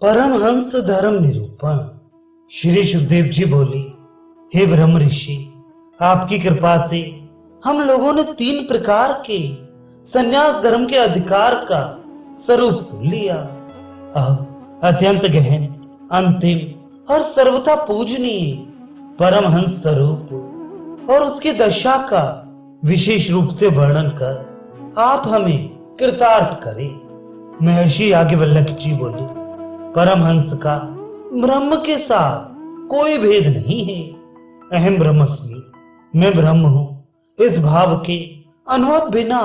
परमहंस धर्म निरूपण। श्री सुखदेव जी बोले, हे ब्रह्म ऋषि, आपकी कृपा से हम लोगों ने 3 प्रकार के संन्यास धर्म के अधिकार का स्वरूप सुन लिया। अब अत्यंत गहन, अंतिम और सर्वथा पूजनीय परमहंस स्वरूप और उसकी दशा का विशेष रूप से वर्णन कर आप हमें कृतार्थ करें। महर्षि याज्ञवल्क्य जी बोले, परमहंस का ब्रह्म के साथ कोई भेद नहीं है। अहम ब्रह्मस्मि, मैं ब्रह्म हूं, इस भाव के अनुभव बिना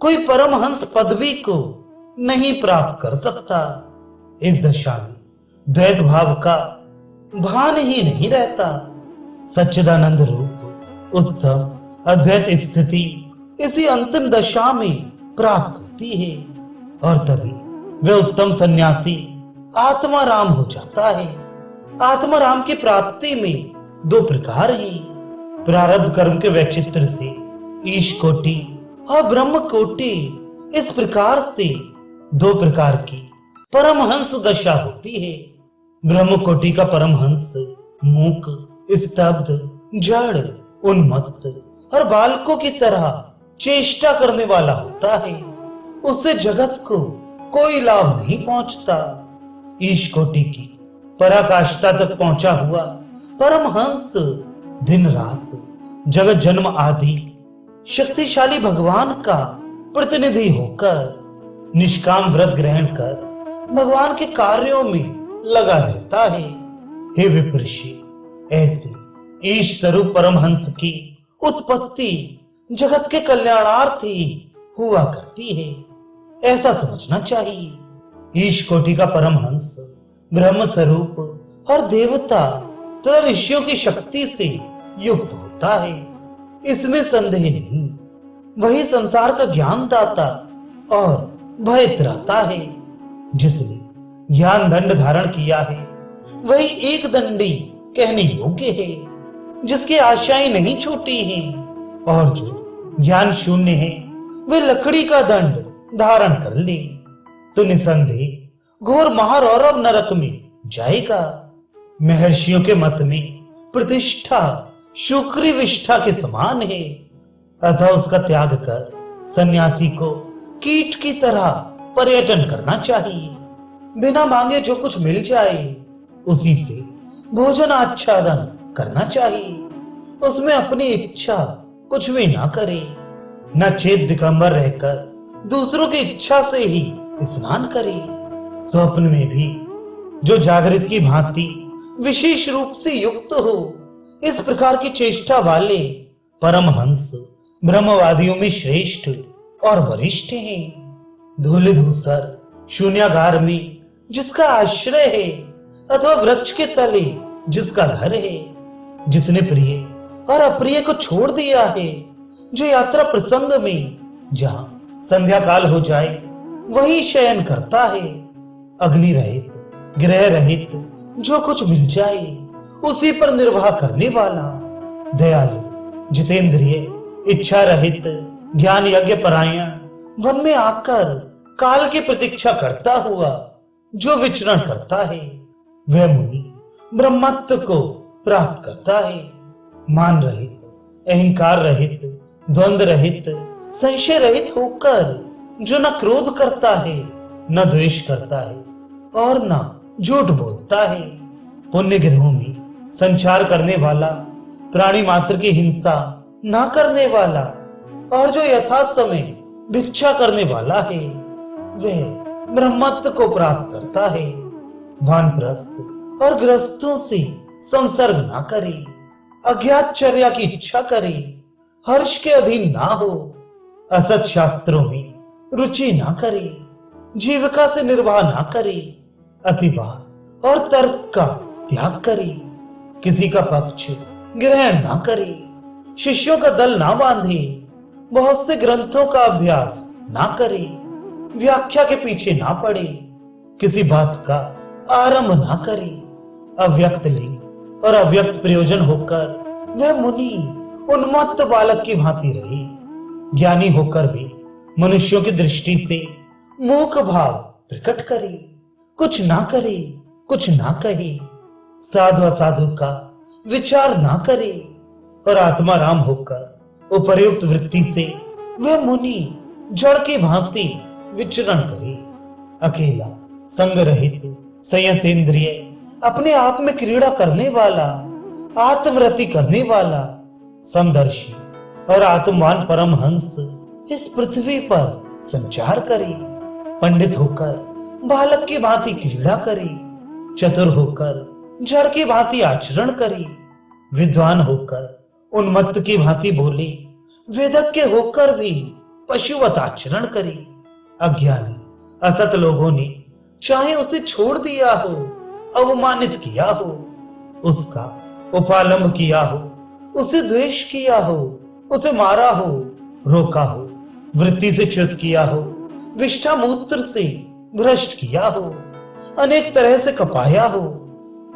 कोई परमहंस पदवी को नहीं प्राप्त कर सकता। इस दशा में द्वैत भाव का भान ही नहीं रहता। सच्चिदानंद रूप उत्तम अद्वैत स्थिति इसी अंतिम दशा में प्राप्त होती है और तभी वह उत्तम सन्यासी आत्माराम हो जाता है। आत्माराम की प्राप्ति में 2 प्रकार हैं। प्रारब्ध कर्म के वैचित्र से ईश कोटि और ब्रह्म कोटि, इस प्रकार से 2 प्रकार की परमहंस दशा होती है। ब्रह्म कोटि का परमहंस मूक, स्तब्ध, जड़, उन्मत्त और बालकों की तरह चेष्टा करने वाला होता है। उससे जगत को कोई लाभ नहीं पहुंचता। ईश कोटि की पराकाष्ठा तक पहुंचा हुआ परमहंस दिन रात जगत जन्म आदि शक्तिशाली भगवान का प्रतिनिधि होकर निष्काम व्रत ग्रहण कर भगवान के कार्यों में लगा रहता है। हे विप्रषि, ऐसे ईश स्वरूप परमहंस की उत्पत्ति जगत के कल्याणार्थ ही हुआ करती है, ऐसा समझना चाहिए। ईश कोटि का परमहंस ब्रह्म स्वरूप और देवता तथा ऋषियों की शक्ति से युक्त होता है, इसमें संदेह नहीं। वही संसार का ज्ञान दाता और भय त्राता है। जिसने ज्ञान दंड धारण किया है वही एक दंडी कहने योग्य है। जिसकी आशाएं नहीं छूटी हैं और जो ज्ञान शून्य है वे लकड़ी का दंड धारण कर ले तो निसंदेह घोर महारौरव नरक में जाएगा। महर्षियों के मत में प्रतिष्ठा शुक्री विष्ठा के समान है, अतः उसका त्याग कर सन्यासी को कीट की तरह पर्यटन करना चाहिए। बिना मांगे जो कुछ मिल जाए उसी से भोजन आच्छादन करना चाहिए। उसमें अपनी इच्छा कुछ भी ना करे, न चेत दिगंबर रहकर दूसरों की इच्छा से ही स्नान करे। स्वप्न में भी जो जागृत की भांति विशेष रूप से युक्त हो, इस प्रकार की चेष्टा वाले परमहंस ब्रह्मवादियों में श्रेष्ठ और वरिष्ठ हैं। धूल धूसर शून्यागार में जिसका आश्रय है अथवा वृक्ष के तले जिसका घर है, जिसने प्रिय और अप्रिय को छोड़ दिया है, जो यात्रा प्रसंग में जहां संध्या काल हो जाए वही शयन करता है, अग्नि रहित ग्रह रहित जो कुछ मिल जाए उसी पर निर्वाह करने वाला, दयालु जितेंद्रिय इच्छा रहित ज्ञान यज्ञ परायण, वन में आकर काल की प्रतीक्षा करता हुआ जो विचरण करता है, वह मुनि ब्रह्मत्व को प्राप्त करता है। मान रहित, अहंकार रहित, द्वंद्व रहित, संशय रहित होकर जो न क्रोध करता है, न द्वेष करता है और न झूठ बोलता है, पुण्य ग्रहों में संचार करने वाला, प्राणी मात्र की हिंसा न करने वाला और जो यथा समय भिक्षा करने वाला है, वह ब्रह्मत्व को प्राप्त करता है। वानप्रस्थ और ग्रस्तों से संसर्ग ना करे, अज्ञात चर्या की इच्छा करे, हर्ष के अधीन ना हो, असत शास्त्रों में रुचि ना करे, जीविका से निर्वाह ना करे, अतिवाद और तर्क का त्याग करे, किसी का पक्ष ग्रहण ना करे, शिष्यों का दल ना बांधे, बहुत से ग्रंथों का अभ्यास ना करे, व्याख्या के पीछे ना पड़े, किसी बात का आरंभ ना करे, अव्यक्त लिंग और अव्यक्त प्रयोजन होकर वह मुनि उन्मत्त बालक की भांति रहे। ज्ञानी होकर भी मनुष्यों की दृष्टि से मूक भाव प्रकट करे, कुछ ना करे, कुछ ना कहे, साधु असाधु का विचार ना करे और आत्मा राम होकर उपर्युक्त वृत्ति से वह मुनि जड़ की भांति विचरण करे। अकेला, संग रहित, संयत इंद्रिय, अपने आप में क्रीड़ा करने वाला, आत्मरति करने वाला, समदर्शी और आत्मवान परमहंस इस पृथ्वी पर संचार करे। पंडित होकर बालक की भांति क्रीड़ा करे, चतुर होकर जड़ की भांति आचरण करे, विद्वान होकर उन्मत्त की भांति बोले, वेदज्ञ होकर भी पशुवत आचरण करे। अज्ञानी असत लोगों ने चाहे उसे छोड़ दिया हो, अवमानित किया हो, उसका उपालंब किया हो, उसे द्वेष किया हो, उसे मारा हो, रोका हो, वृत्ति से च्युत किया हो, विष्ठा मूत्र से भ्रष्ट किया हो, अनेक तरह से कपाया हो।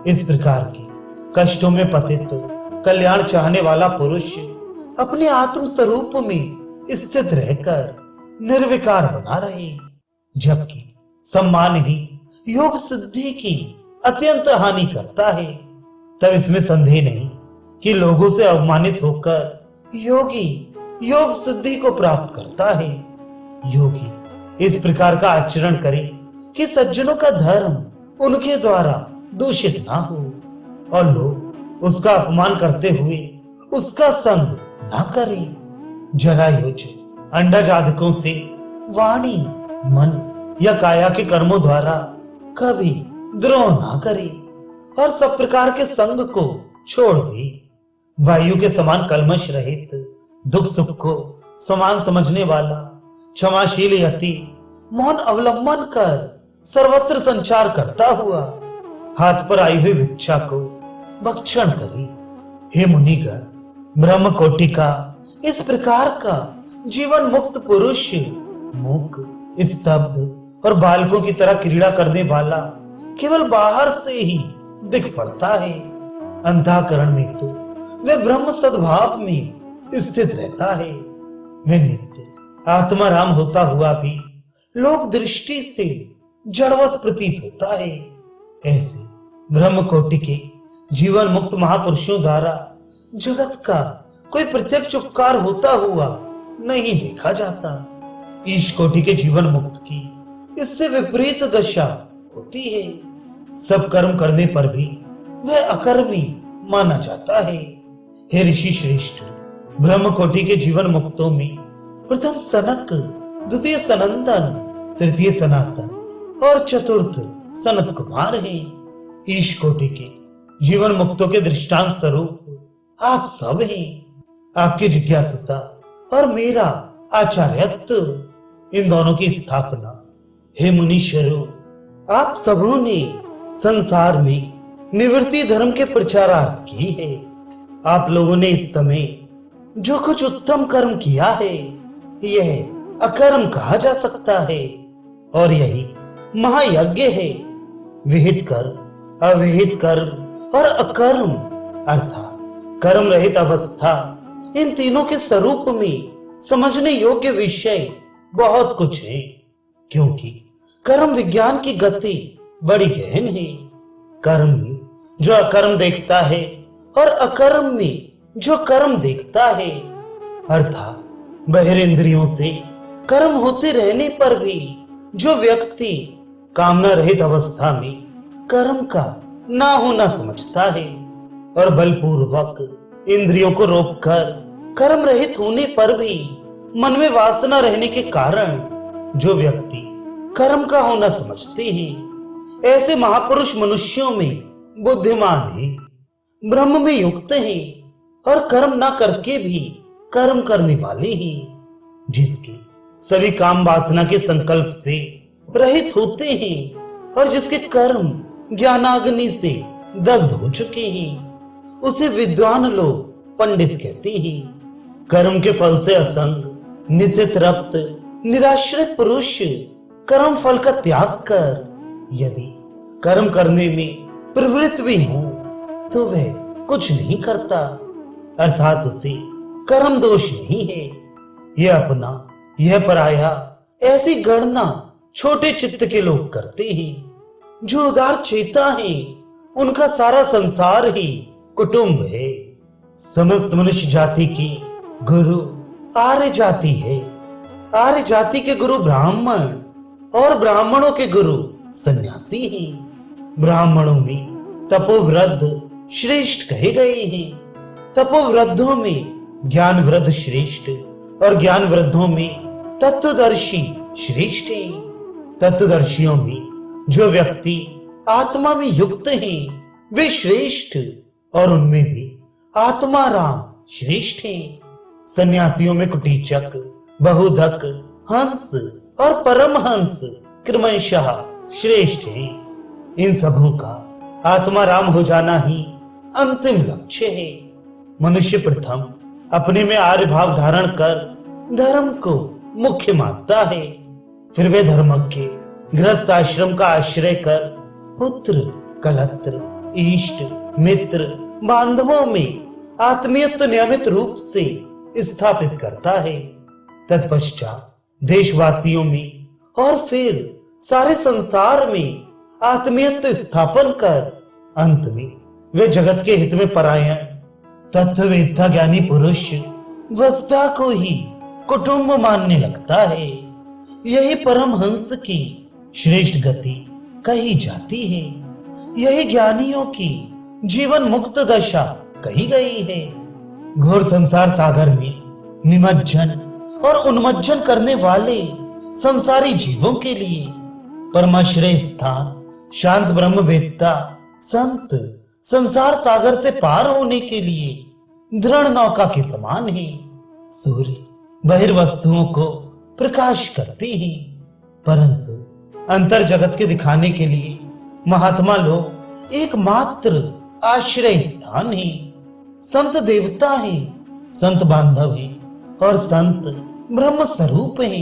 इस प्रकार के कष्टों में पतित कल्याण चाहने वाला पुरुष अपने आत्म स्वरूप में स्थित रहकर निर्विकार बना रहे, जबकि सम्मान ही योग सिद्धि की अत्यंत हानि करता है। तब इसमें संदेह नहीं कि लोगों से अवमानित होकर योगी योग सिद्धि को प्राप्त करता है। योगी इस प्रकार का आचरण करे कि सज्जनों का धर्म उनके द्वारा दूषित ना हो और लोग उसका अपमान करते हुए उसका संग ना करें। जरायुज अंडजातकों से वाणी, मन या काया के कर्मों द्वारा कभी द्रोह ना करे और सब प्रकार के संग को छोड़ दे। वायु के समान कल्मश रहित, दुख सुख को समान समझने वाला, क्षमाशील यति, मौन अवलंबन कर सर्वत्र संचार करता हुआ हाथ पर आई हुई भिक्षा को भक्षण करे। हे मुनिगण, ब्रह्म कोटि का इस प्रकार का जीवन मुक्त पुरुष मूक, स्तब्ध और बालकों की तरह क्रीड़ा करने वाला केवल बाहर से ही दिख पड़ता है। अंतःकरण में तो वे ब्रह्म सद्भाव में स्थित रहता है। वे नित्य आत्मा राम होता हुआ भी लोक दृष्टि से जड़वत प्रतीत होता है। ऐसे ब्रह्म कोटि के जीवन मुक्त महापुरुषों द्वारा जगत का कोई प्रत्यक्ष उपकार होता हुआ नहीं देखा जाता। ईश कोटि के जीवन मुक्त की इससे विपरीत दशा होती है। सब कर्म करने पर भी वह अकर्मी माना जाता है। हे ऋषि श्रेष्ठ, ब्रह्म कोटि के जीवन मुक्तों में प्रथम सनक, द्वितीय सनंदन, तृतीय सनातन और चतुर्थ सनत कुमार हैं। ईश कोटि के जीवन मुक्तों के दृष्टांत स्वरूप आप सब हैं। आपकी जिज्ञासुता और मेरा आचार्यत्व, इन दोनों की स्थापना हे मुनीश्वरों आप सबों ने संसार में निवृत्ति धर्म के प्रचारार्थ की है। आप लोगों ने इस समय जो कुछ उत्तम कर्म किया है यह अकर्म कहा जा सकता है और यही महायज्ञ है। विहित कर्म, अविहित कर्म और अकर्म अर्थात कर्म रहित अवस्था, इन तीनों के स्वरूप में समझने योग्य विषय बहुत कुछ है, क्योंकि कर्म विज्ञान की गति बड़ी गहन है। कर्म में जो अकर्म देखता है और अकर्म में जो कर्म देखता है, अर्थात बहिरेंद्रियों से कर्म होते रहने पर भी जो व्यक्ति कामना रहित अवस्था में कर्म का ना होना समझता है और बलपूर्वक इंद्रियों को रोककर कर्म रहित होने पर भी मन में वासना रहने के कारण जो व्यक्ति कर्म का होना समझते हैं, ऐसे महापुरुष मनुष्यों में बुद्धिमान हैं, ब्रह्म में युक्त हैं और कर्म ना करके भी कर्म करने वाले हैं, जिसके सभी काम वासना के संकल्प से रहित होते हैं और जिसके कर्म ज्ञानाग्नि से दग्ध हो चुके हैं, उसे विद्वान लोग पंडित कहते हैं। कर्म के फल से असंग, नित्य तृप्त, निराश्रय पुरुष कर्म फल का त्याग कर यदि कर्म करने में प्रवृत्त भी हो तो वह कुछ नहीं करता, अर्थात उसे कर्म दोष नहीं है। यह अपना, यह पराया, ऐसी गणना छोटे चित्त के लोग करते हैं। जो उदार चेता है उनका सारा संसार ही कुटुंब है। समस्त मनुष्य जाति की गुरु आर्य जाति है। आर्य जाति के गुरु ब्राह्मण और ब्राह्मणों के गुरु सन्यासी हैं। ब्राह्मणों में तपोवृद्ध श्रेष्ठ कहे गए हैं। तपोवृद्धों में ज्ञान वृद्ध श्रेष्ठ और ज्ञान वृद्धों में तत्वदर्शी श्रेष्ठ है। तत्वदर्शियों में जो व्यक्ति आत्मा में युक्त हैं वे श्रेष्ठ और उनमें भी आत्मा राम श्रेष्ठ हैं। सन्यासियों में कुटीचक, बहुधक, हंस और परमहंस क्रमशः श्रेष्ठ हैं। इन सबों का आत्मा राम हो जाना ही अंतिम लक्ष्य है। मनुष्य प्रथम अपने में आर्य भाव धारण कर धर्म को मुख्य मानता है। फिर वे धर्मज्ञ गृहस्थ आश्रम का आश्रय कर पुत्र, कलत्र, इष्ट, मित्र, बांधवों में आत्मीयत्व नियमित रूप से स्थापित करता है। तत्पश्चात देशवासियों में और फिर सारे संसार में आत्मीयत्व स्थापन कर अंत में वे जगत के हित में परायण तत्ववेत्ता ज्ञानी पुरुष वस्तुता को ही कुटुंब मानने लगता है। यही परमहंस की श्रेष्ठ गति कही जाती है। यही ज्ञानियों की जीवन मुक्त दशा कही गई है। घोर संसार सागर में निमज्जन और उन्मज्जन करने वाले संसारी जीवों के लिए परमाश्रय स्थान शांत ब्रह्मवेत्ता संत संसार सागर से पार होने के लिए दृढ़ नौका के समान है। सूर्य बहिर्वस्तुओं को प्रकाश करते हैं, परंतु अंतर जगत के दिखाने के लिए महात्मा लोग एकमात्र आश्रय स्थान है। संत देवता है, संत बांधव है और संत ब्रह्म स्वरूप है।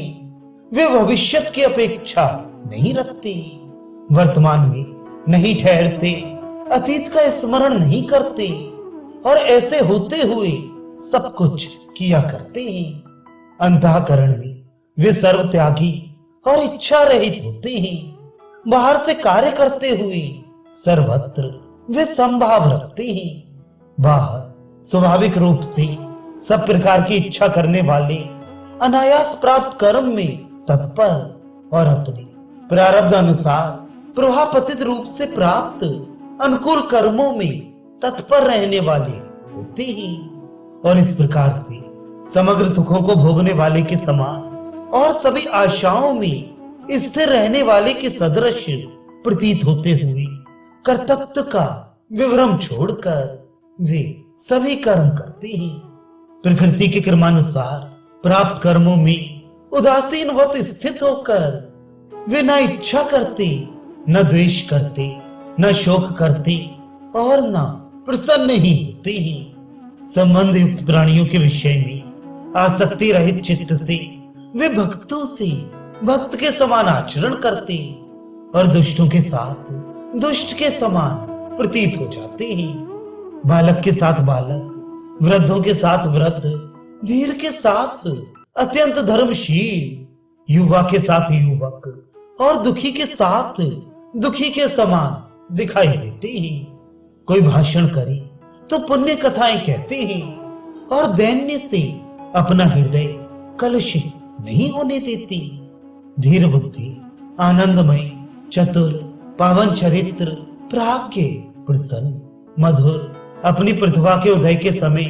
वे भविष्यत की अपेक्षा नहीं रखते, वर्तमान में नहीं ठहरते, अतीत का स्मरण नहीं करते और ऐसे होते हुए सब कुछ किया करते हैं। अंतःकरण में वे सर्व त्यागी और इच्छा रहित होते हैं। बाहर से कार्य करते हुए सर्वत्र वे संभाव रखते हैं। बाहर स्वाभाविक रूप से सब प्रकार की इच्छा करने वाले अनायास प्राप्त कर्म में तत्पर और अपने प्रारब्ध अनुसार प्रभापतित रूप से प्राप्त अनुकूल कर्मों में तत्पर रहने वाले होते हैं। और इस प्रकार से समग्र सुखों को भोगने वाले के समान और सभी आशाओं में स्थिर रहने वाले के सदृश प्रतीत होते हुए कर्तव्य का विवरण छोड़कर वे सभी कर्म करते हैं। प्रकृति के क्रमानुसार प्राप्त कर्मों में उदासीनवत स्थित होकर वे न इच्छा करते, न द्वेष करते, न शोक करते और न प्रसन्न ही होते हैं। संबंध युक्त प्राणियों के विषय में आसक्ति रहित चित्त से वे भक्तों से भक्त के समान आचरण करते और दुष्टों के साथ दुष्ट के समान प्रतीत हो जाते हैं। बालक के साथ बालक, वृद्धों के साथ वृद्ध, धीर के साथ अत्यंत धर्मशील, युवा के साथ युवक और दुखी के साथ दुखी के समान दिखाई देते हैं। कोई भाषण करे तो पुण्य कथाएं कहते हैं और दैन्य से अपना हृदय कलुषित नहीं होने देती। धीर बुद्धि, आनंदमय, चतुर, पावन चरित्र, प्राज्ञ, प्रसन्न, मधुर, अपनी प्रतिभा के उदय के समय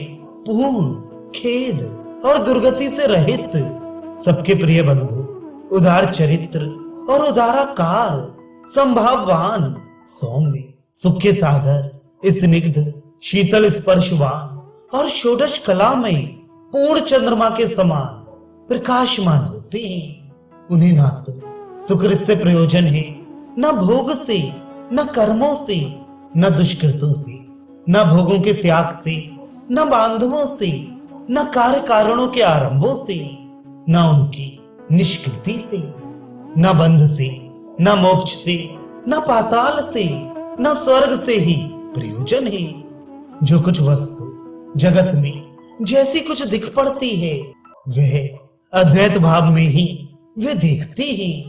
पूर्ण, खेद और दुर्गति से रहित, सबके प्रिय बंधु, उदार चरित्र और उदाराकार, संभाववान, सौम्य, सुख के सागर, स्निग्ध, शीतल स्पर्शवान और षोडश कला में पूर्ण चंद्रमा के समान प्रकाशमान होते हैं। उन्हें ना तो सुकृत से प्रयोजन है, न भोग से, न कर्मों से, न दुष्कृतों से, न भोगों के त्याग से, न बांधवों से, न कार्य कारणों के आरंभों से, न उनकी निष्कृति से, न बंध से, न मोक्ष से, न पाताल से, न स्वर्ग से ही प्रयोजन है। जो कुछ वस्तु जगत में जैसी कुछ दिख पड़ती है वह अद्वैत भाव में ही वे देखते हैं।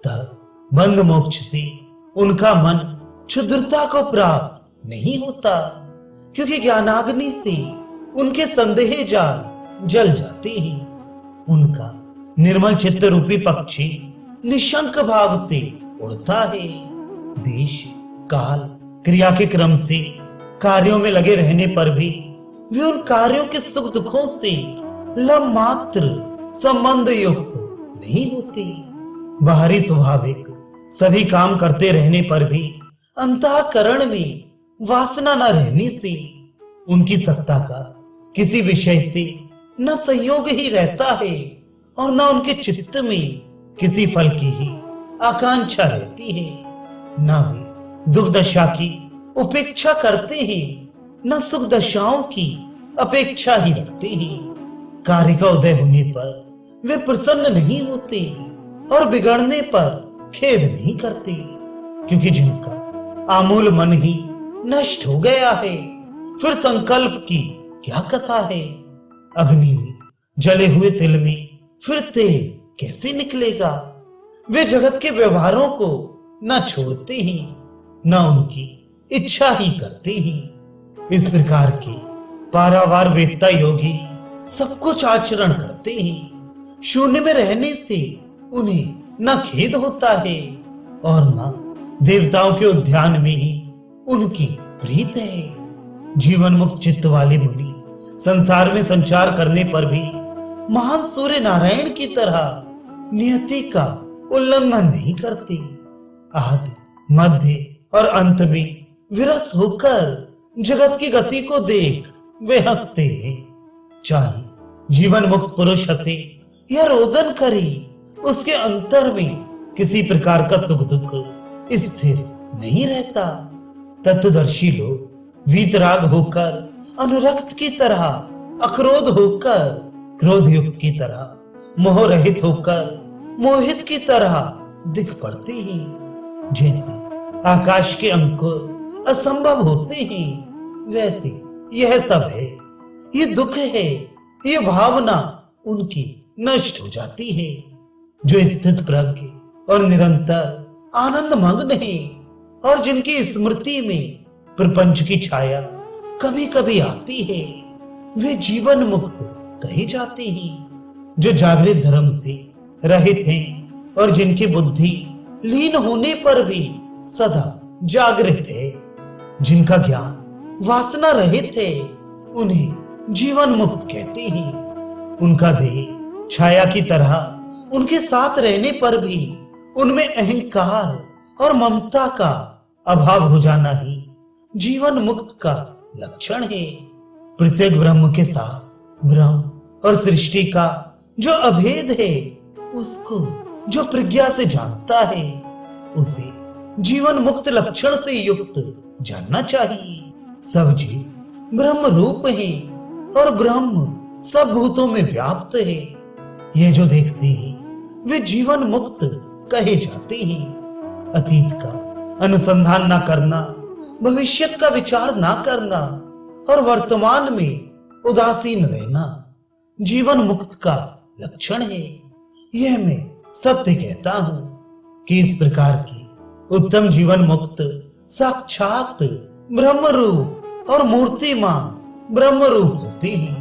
तब बंध मोक्ष से उनका मन क्षुद्रता को प्राप्त नहीं होता, क्योंकि ज्ञानाग्नि से उनके संदेह जाल जल जाते हैं। उनका निर्मल चित्त रूपी पक्षी निशंक भाव से उड़ता है। देश काल क्रिया के क्रम से कार्यों में लगे रहने पर भी वे उन कार्यों के सुख दुखों से लम मात्र संबंध युक्त नहीं होते। बाहरी स्वाभाविक सभी काम करते रहने पर भी अंतःकरण में वासना न रहने से उनकी सत्ता का किसी विषय से न संयोग ही रहता है और न उनके चित्त में किसी फल की ही आकांक्षा रहती है। न वे दुख दशा की उपेक्षा करते हैं, न सुख दशाओं की अपेक्षा ही रखते हैं। कार्य का उदय होने पर वे प्रसन्न नहीं होते और बिगड़ने पर खेद नहीं करते, क्योंकि जिनका आमूल मन ही नष्ट हो गया है, फिर संकल्प की क्या कथा है। अग्नि में जले हुए तिल में फिर तेल कैसे निकलेगा। वे जगत के व्यवहारों को न छोड़ते हैं, न उनकी इच्छा ही करते हैं। इस प्रकार के पारावार वेत्ता योगी सब कुछ आचरण करते हैं। शून्य में रहने से उन्हें न खेद होता है और न देवताओं के उद्यान में ही उनकी प्रीत है। जीवन मुक्त चित्त वाले मुनि संसार में संचार करने पर भी महान सूर्य नारायण की तरह नियति का उल्लंघन नहीं करते। आदि मध्य और अंत में विरस होकर जगत की गति को देख वे हंसते हैं। चाहे जीवन मुक्त पुरुष हंसे या रोदन करे, उसके अंतर में किसी प्रकार का सुख दुख स्थिर नहीं रहता। तत्वदर्शी लोग वीतराग होकर अनुरक्त की तरह, अक्रोध होकर क्रोध युक्त की तरह, मोह रहित होकर मोहित की तरह दिख पड़ते हैं। जैसे आकाश के अंकुर असंभव होते हैं, वैसे यह सब है। ये दुख है, ये भावना उनकी नष्ट हो जाती है। जो स्थित प्रज्ञ और निरंतर आनंद मग्न है और जिनकी स्मृति में प्रपंच की छाया कभी कभी आती है, वे जीवन मुक्त कहे जाते हैं। जो जागृत धर्म से रहित हैं और जिनकी बुद्धि लीन होने पर भी सदा जागृत है, जिनका ज्ञान वासना रहित है, उन्हें जीवन मुक्त कहते हैं। उनका देह छाया की तरह उनके साथ रहने पर भी उनमें अहंकार और ममता का अभाव हो जाना ही जीवन मुक्त का लक्षण है। प्रत्येक ब्रह्म के साथ ब्रह्म और सृष्टि का जो अभेद है, उसको जो प्रज्ञा से जानता है, उसे जीवन मुक्त लक्षण से युक्त जानना चाहिए। सब जीव ब्रह्म रूप है और ब्रह्म सब भूतों में व्याप्त है। ये जो देखते हैं वे जीवन मुक्त कहे जाते हैं। अतीत का अनुसंधान ना करना, भविष्यत का विचार ना करना और वर्तमान में उदासीन रहना जीवन मुक्त का लक्षण है। यह मैं सत्य कहता हूं कि इस प्रकार की उत्तम जीवन मुक्त साक्षात ब्रह्म रूप और मूर्तिमान ब्रह्म रूप होते हैं।